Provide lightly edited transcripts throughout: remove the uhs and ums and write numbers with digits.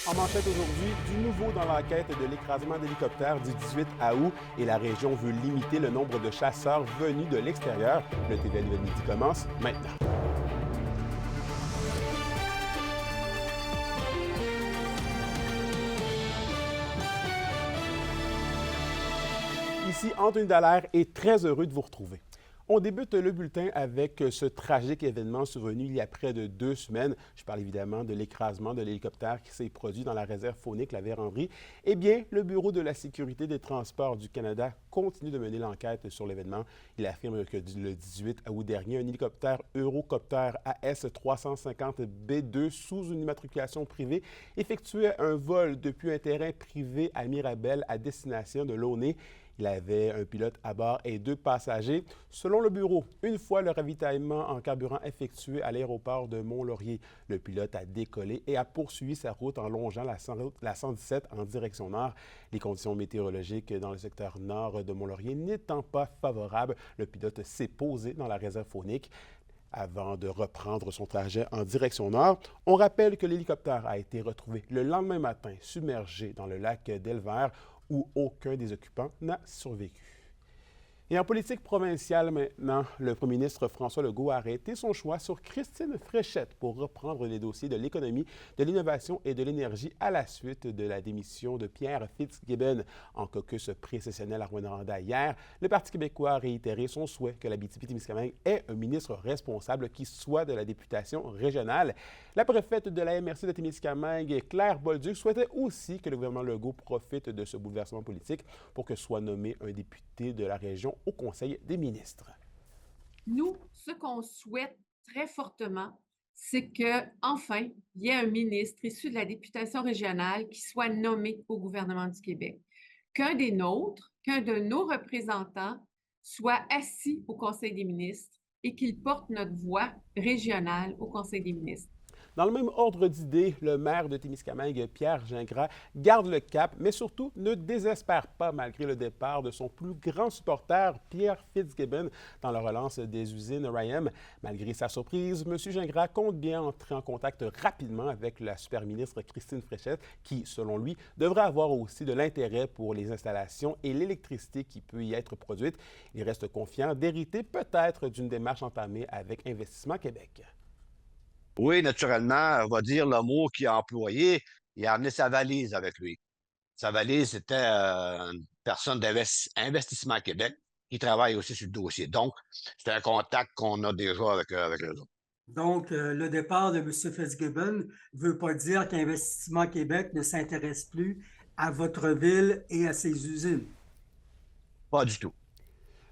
En manchette aujourd'hui, du nouveau dans l'enquête de l'écrasement d'hélicoptères du 18 août et la région veut limiter le nombre de chasseurs venus de l'extérieur. Le TVA Nouvelle Midi commence maintenant. Ici Anthony Dallaire est très heureux de vous retrouver. On débute le bulletin avec ce tragique événement survenu il y a près de 2 semaines. Je parle évidemment de l'écrasement de l'hélicoptère qui s'est produit dans la réserve faunique La Vérendrye. Eh bien, le Bureau de la sécurité des transports du Canada continue de mener l'enquête sur l'événement. Il affirme que le 18 août dernier, un hélicoptère Eurocopter AS-350B2 sous une immatriculation privée effectuait un vol depuis un terrain privé à Mirabel à destination de Launay. Il avait un pilote à bord et 2 passagers. Selon le bureau, une fois le ravitaillement en carburant effectué à l'aéroport de Mont-Laurier, le pilote a décollé et a poursuivi sa route en longeant la 117 en direction nord. Les conditions météorologiques dans le secteur nord de Mont-Laurier n'étant pas favorables, le pilote s'est posé dans la réserve faunique avant de reprendre son trajet en direction nord. On rappelle que l'hélicoptère a été retrouvé le lendemain matin submergé dans le lac d'Elvert où aucun des occupants n'a survécu. Et en politique provinciale maintenant, le premier ministre François Legault a arrêté son choix sur Christine Fréchette pour reprendre les dossiers de l'économie, de l'innovation et de l'énergie à la suite de la démission de Pierre Fitzgibbon en caucus pré-sessionnel à Rouyn-Noranda hier. Le Parti québécois a réitéré son souhait que l'Abitibi-Témiscamingue ait un ministre responsable qui soit de la députation régionale. La préfète de la MRC de Témiscamingue, Claire Bolduc, souhaitait aussi que le gouvernement Legault profite de ce bouleversement politique pour que soit nommé un député de la région au Conseil des ministres. Nous, ce qu'on souhaite très fortement, c'est qu'enfin, il y ait un ministre issu de la députation régionale qui soit nommé au gouvernement du Québec. Qu'un de nos représentants soit assis au Conseil des ministres et qu'il porte notre voix régionale au Conseil des ministres. Dans le même ordre d'idées, le maire de Témiscamingue, Pierre Gingras, garde le cap, mais surtout ne désespère pas malgré le départ de son plus grand supporter, Pierre Fitzgibbon, dans la relance des usines RIM. Malgré sa surprise, M. Gingras compte bien entrer en contact rapidement avec la super-ministre Christine Fréchette, qui, selon lui, devrait avoir aussi de l'intérêt pour les installations et l'électricité qui peut y être produite. Il reste confiant d'hériter peut-être d'une démarche entamée avec Investissement Québec. Oui, naturellement, on va dire le mot qu'il a employé. Il a amené sa valise avec lui. Sa valise, c'était une personne d'Investissement Québec qui travaille aussi sur le dossier. Donc, c'est un contact qu'on a déjà avec eux autres. Donc, le départ de M. Fitzgibbon ne veut pas dire qu'Investissement Québec ne s'intéresse plus à votre ville et à ses usines. Pas du tout.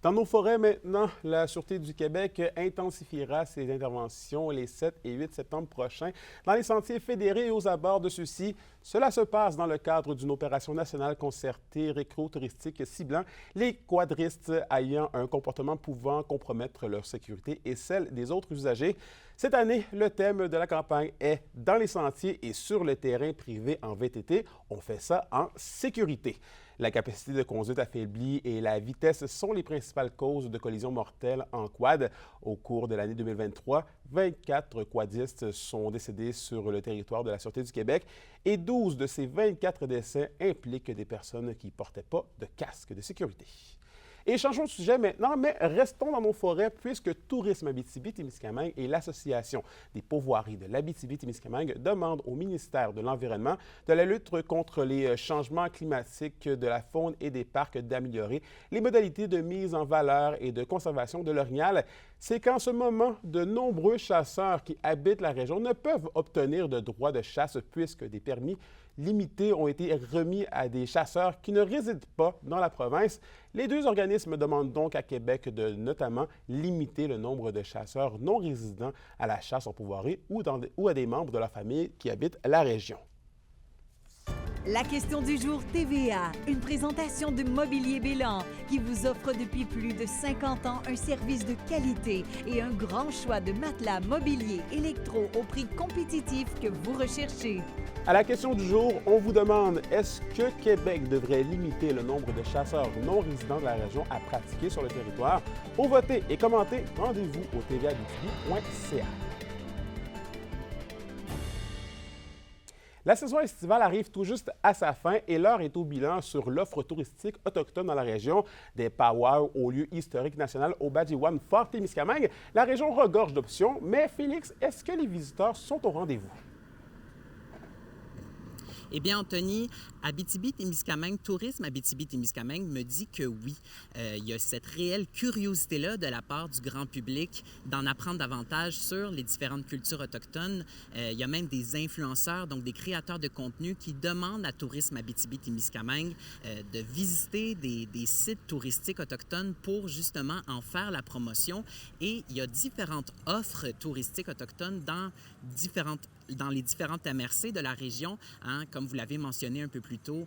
Dans nos forêts maintenant, la Sûreté du Québec intensifiera ses interventions les 7 et 8 septembre prochains dans les sentiers fédérés et aux abords de ceux-ci. Cela se passe dans le cadre d'une opération nationale concertée récro-touristique ciblant les quadristes ayant un comportement pouvant compromettre leur sécurité et celle des autres usagers. Cette année, le thème de la campagne est « Dans les sentiers et sur le terrain privé en VTT, on fait ça en sécurité ». La capacité de conduite affaiblie et la vitesse sont les principales causes de collisions mortelles en quad. Au cours de l'année 2023, 24 quadistes sont décédés sur le territoire de la Sûreté du Québec et 12 de ces 24 décès impliquent des personnes qui ne portaient pas de casque de sécurité. Et changeons de sujet maintenant, mais restons dans nos forêts puisque Tourisme Abitibi-Témiscamingue et l'Association des pourvoiries de l'Abitibi-Témiscamingue demandent au ministère de l'Environnement, de la lutte contre les changements climatiques, de la faune et des parcs d'améliorer les modalités de mise en valeur et de conservation de l'orignal. C'est qu'en ce moment, de nombreux chasseurs qui habitent la région ne peuvent obtenir de droits de chasse puisque des permis limités ont été remis à des chasseurs qui ne résident pas dans la province. Les 2 organismes demandent donc à Québec de notamment limiter le nombre de chasseurs non résidents à la chasse en pourvoirie ou à des membres de leur famille qui habitent la région. La question du jour TVA, une présentation de Mobilier Bélan qui vous offre depuis plus de 50 ans un service de qualité et un grand choix de matelas, mobilier, électro au prix compétitif que vous recherchez. À la question du jour, on vous demande est-ce que Québec devrait limiter le nombre de chasseurs non résidents de la région à pratiquer sur le territoire? Pour voter et commenter, rendez-vous au tvaabitibi.ca. La saison estivale arrive tout juste à sa fin et l'heure est au bilan sur l'offre touristique autochtone dans la région. Des powwows au lieu historique national au Badjiwan, Fort-Témiscamingue. La région regorge d'options, mais Félix, est-ce que les visiteurs sont au rendez-vous? Eh bien, Anthony, Abitibi-Témiscamingue, Tourisme Abitibi-Témiscamingue me dit que oui. Il y a cette réelle curiosité-là de la part du grand public d'en apprendre davantage sur les différentes cultures autochtones. Il y a même des influenceurs, donc des créateurs de contenu qui demandent à Tourisme Abitibi-Témiscamingue de visiter des sites touristiques autochtones pour justement en faire la promotion. Et il y a différentes offres touristiques autochtones dans les différentes MRC de la région. Hein, comme vous l'avez mentionné un peu plus tôt,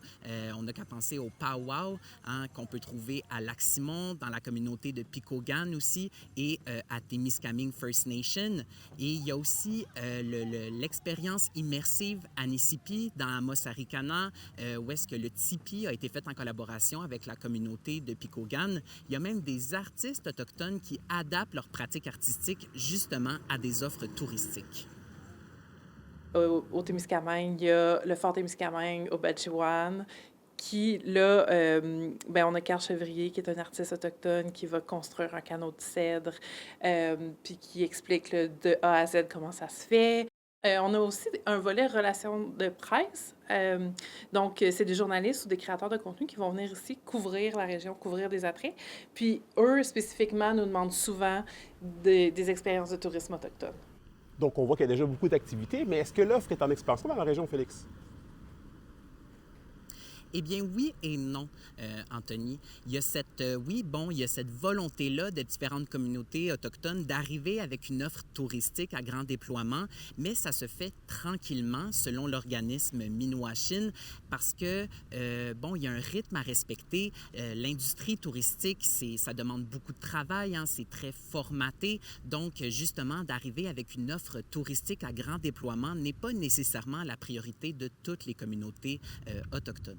on n'a qu'à penser au powwow qu'on peut trouver à Lac-Simon, dans la communauté de Picogan aussi, et à Témiscamingue First Nation. Et il y a aussi l'expérience immersive à Nisipi, dans Amos Arikana, où est-ce que le tipi a été fait en collaboration avec la communauté de Picogan. Il y a même des artistes autochtones qui adaptent leurs pratiques artistiques justement à des offres touristiques. Au Témiscamingue, il y a le Fort Témiscamingue au Badjiwan, qui, là, on a Carl Chevrier, qui est un artiste autochtone, qui va construire un canot de cèdre, puis qui explique là, de A à Z comment ça se fait. On a aussi un volet relations de presse. Donc, c'est des journalistes ou des créateurs de contenu qui vont venir ici couvrir la région, couvrir des attraits. Puis, eux, spécifiquement, nous demandent souvent des expériences de tourisme autochtone. Donc, on voit qu'il y a déjà beaucoup d'activités, mais est-ce que l'offre est en expansion dans la région, Félix? Eh bien, oui et non, Anthony. Il y a cette volonté-là des différentes communautés autochtones d'arriver avec une offre touristique à grand déploiement, mais ça se fait tranquillement selon l'organisme Minuashin parce que, il y a un rythme à respecter. L'industrie touristique, ça demande beaucoup de travail, hein, c'est très formaté. Donc, justement, d'arriver avec une offre touristique à grand déploiement n'est pas nécessairement la priorité de toutes les communautés autochtones.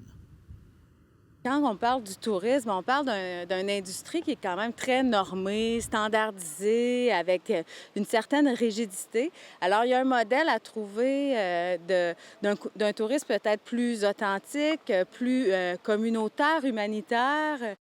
Quand on parle du tourisme, on parle d'une industrie qui est quand même très normée, standardisée, avec une certaine rigidité. Alors, il y a un modèle à trouver d'un tourisme peut-être plus authentique, plus communautaire, humanitaire,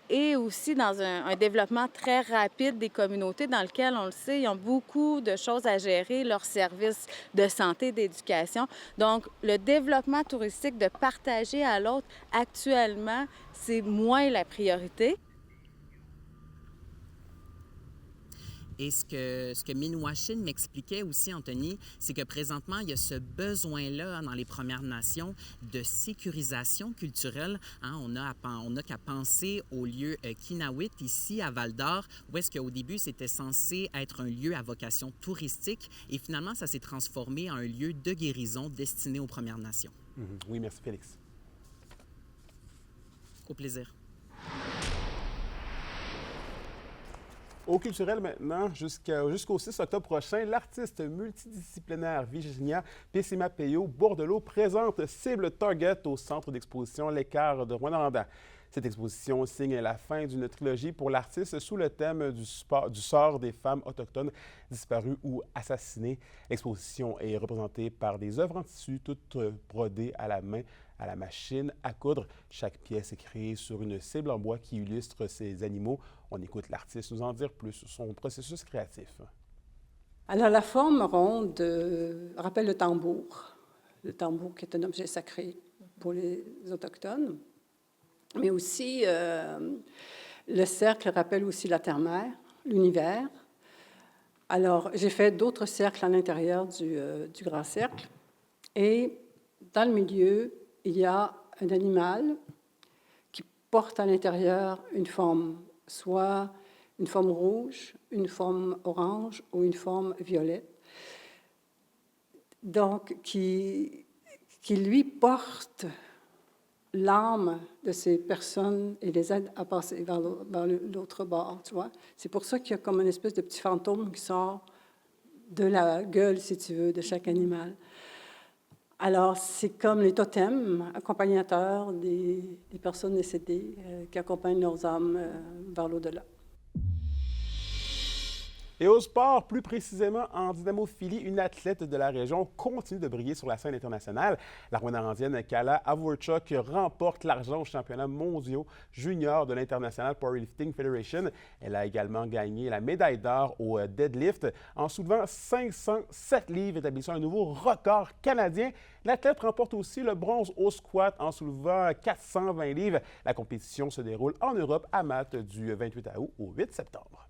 et aussi dans un développement très rapide des communautés dans lequel, on le sait, ils ont beaucoup de choses à gérer, leurs services de santé, d'éducation. Donc, le développement touristique, de partager à l'autre, actuellement, c'est moins la priorité. Et ce que Minuashin m'expliquait aussi, Anthony, c'est que présentement, il y a ce besoin-là dans les Premières Nations de sécurisation culturelle. Hein, on a qu'à penser au lieu Kinawit, ici à Val-d'Or, où est-ce qu'au début, c'était censé être un lieu à vocation touristique. Et finalement, ça s'est transformé en un lieu de guérison destiné aux Premières Nations. Oui, merci Félix. Au plaisir. Au culturel maintenant, jusqu'au 6 octobre prochain, l'artiste multidisciplinaire Virginia Pessima-Peyo-Bordelot présente Cible Target au centre d'exposition L'Écart de Rwanda. Cette exposition signe la fin d'une trilogie pour l'artiste sous le thème du sort des femmes autochtones disparues ou assassinées. L'exposition est représentée par des œuvres en tissu, toutes brodées à la main, à la machine à coudre. Chaque pièce est créée sur une cible en bois qui illustre ces animaux. On écoute l'artiste nous en dire plus sur son processus créatif. Alors, la forme ronde rappelle le tambour qui est un objet sacré pour les Autochtones. Mais aussi, le cercle rappelle aussi la terre-mère, l'univers. Alors, j'ai fait d'autres cercles à l'intérieur du grand cercle. Et dans le milieu, il y a un animal qui porte à l'intérieur une forme, soit une forme rouge, une forme orange ou une forme violette. Donc, qui lui porte l'âme de ces personnes et les aide à passer vers l'autre bord, tu vois. C'est pour ça qu'il y a comme une espèce de petit fantôme qui sort de la gueule, si tu veux, de chaque animal. Alors, c'est comme les totems accompagnateurs des personnes décédées qui accompagnent leurs âmes vers l'au-delà. Et au sport, plus précisément en dynamophilie, une athlète de la région continue de briller sur la scène internationale. La Rwandandienne Kala Avorchuk remporte l'argent aux championnats mondiaux juniors de l'International Powerlifting Federation. Elle a également gagné la médaille d'or au deadlift en soulevant 507 livres, établissant un nouveau record canadien. L'athlète remporte aussi le bronze au squat en soulevant 420 livres. La compétition se déroule en Europe à Malte du 28 août au 8 septembre.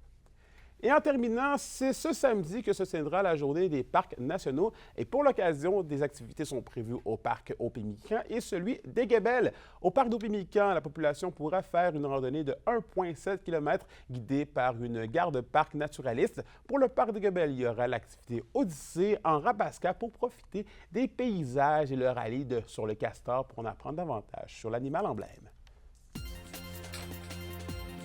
Et en terminant, c'est ce samedi que se tiendra la journée des parcs nationaux. Et pour l'occasion, des activités sont prévues au parc Opémican et celui d'Aiguebelle. Au parc d'Opémican, la population pourra faire une randonnée de 1,7 km guidée par une garde-parc naturaliste. Pour le parc d'Aiguebelle, il y aura l'activité Odyssée en Rabasca pour profiter des paysages et le rallye sur le castor pour en apprendre davantage sur l'animal emblème.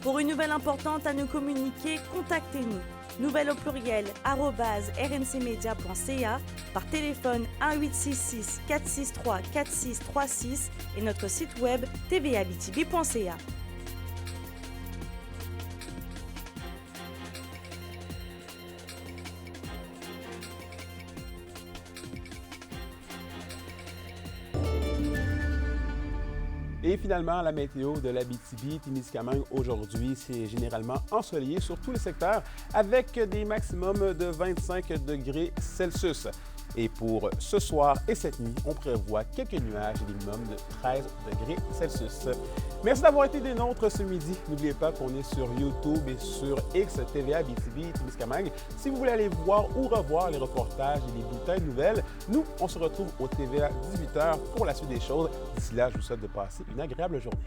Pour une nouvelle importante à nous communiquer, contactez-nous. Nouvelle au pluriel @rncmedia.ca, par téléphone 1-866 463 4636 et notre site web tvabitibi.ca. Et finalement, la météo de l'Abitibi-Témiscamingue aujourd'hui, c'est généralement ensoleillé sur tous les secteurs avec des maximums de 25 degrés Celsius. Et pour ce soir et cette nuit, on prévoit quelques nuages et des minimums de 13 degrés Celsius. Merci d'avoir été des nôtres ce midi. N'oubliez pas qu'on est sur YouTube et sur X, TVA Abitibi-Témiscamingue. Si vous voulez aller voir ou revoir les reportages et les bulletins de nouvelles, nous, on se retrouve au TVA 18h pour la suite des choses. D'ici là, je vous souhaite de passer une agréable journée.